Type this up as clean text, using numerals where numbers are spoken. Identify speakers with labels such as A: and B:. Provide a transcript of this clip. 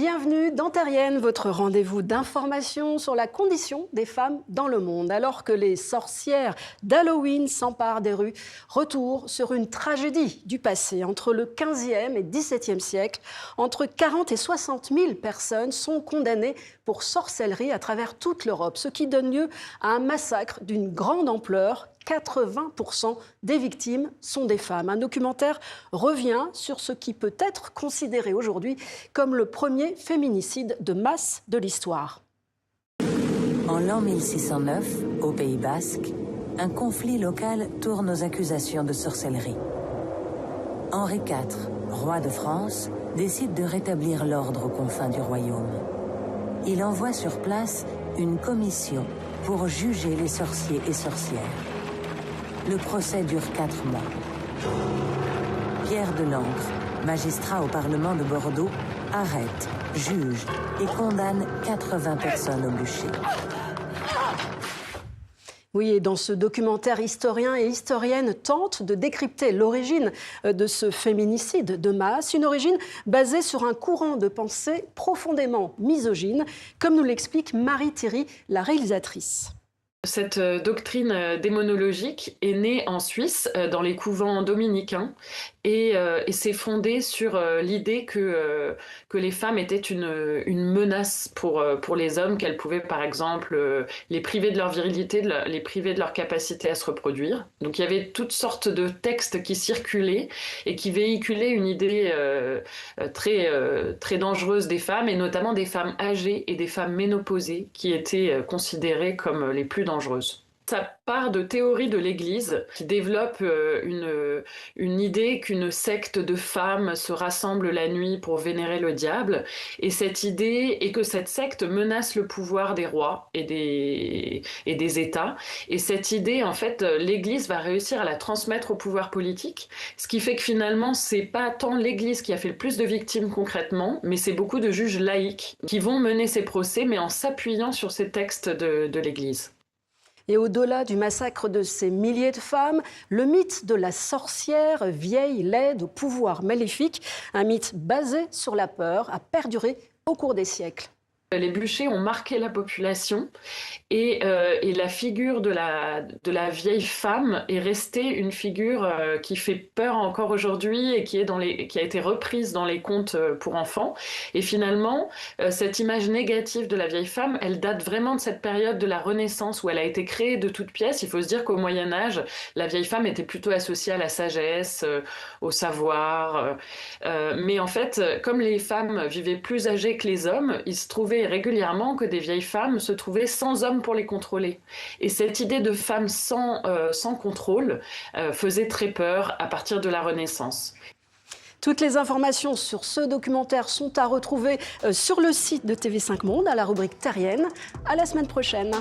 A: Bienvenue dans Terrienne, votre rendez-vous d'information sur la condition des femmes dans le monde. Alors que les sorcières d'Halloween s'emparent des rues, retour sur une tragédie du passé. Entre le 15e et 17e siècle, entre 40 et 60 000 personnes sont condamnées pour sorcellerie à travers toute l'Europe, ce qui donne lieu à un massacre d'une grande ampleur. 80% des victimes sont des femmes. Un documentaire revient sur ce qui peut être considéré aujourd'hui comme le premier féminicide de masse de l'histoire.
B: En l'an 1609, au Pays Basque, un conflit local tourne aux accusations de sorcellerie. Henri IV, roi de France, décide de rétablir l'ordre aux confins du royaume. Il envoie sur place une commission pour juger les sorciers et sorcières. Le procès dure 4 mois. Pierre de Lancre, magistrat au Parlement de Bordeaux, arrête, juge et condamne 80 personnes au bûcher.
A: Oui, et dans ce documentaire, historiens et historiennes tentent de décrypter l'origine de ce féminicide de masse, une origine basée sur un courant de pensée profondément misogyne, comme nous l'explique Marie Thierry, la réalisatrice.
C: Cette doctrine démonologique est née en Suisse, dans les couvents dominicains, et s'est fondée sur l'idée que les femmes étaient une menace pour les hommes, qu'elles pouvaient par exemple les priver de leur virilité, les priver de leur capacité à se reproduire. Donc il y avait toutes sortes de textes qui circulaient et qui véhiculaient une idée très dangereuse des femmes, et notamment des femmes âgées et des femmes ménopausées qui étaient considérées comme les plus dangereuses. Ça part de théories de l'Église qui développe une idée qu'une secte de femmes se rassemble la nuit pour vénérer le diable. Et cette idée est que cette secte menace le pouvoir des rois et des États. Et cette idée, en fait, l'Église va réussir à la transmettre au pouvoir politique. Ce qui fait que finalement, c'est pas tant l'Église qui a fait le plus de victimes concrètement, mais c'est beaucoup de juges laïcs qui vont mener ces procès, mais en s'appuyant sur ces textes de l'Église.
A: Et au-delà du massacre de ces milliers de femmes, le mythe de la sorcière vieille, laide, au pouvoir maléfique, un mythe basé sur la peur, a perduré au cours des siècles.
C: Les bûchers ont marqué la population et la figure de la vieille femme est restée une figure qui fait peur encore aujourd'hui et qui a été reprise dans les contes pour enfants. Et finalement, cette image négative de la vieille femme, elle date vraiment de cette période de la Renaissance où elle a été créée de toutes pièces. Il faut se dire qu'au Moyen-Âge, la vieille femme était plutôt associée à la sagesse, au savoir. Mais en fait, comme les femmes vivaient plus âgées que les hommes, il se trouvait régulièrement que des vieilles femmes se trouvaient sans hommes pour les contrôler. Et cette idée de femme sans contrôle faisait très peur à partir de la Renaissance.
A: Toutes les informations sur ce documentaire sont à retrouver sur le site de TV5 Monde, à la rubrique Terrienne. À la semaine prochaine.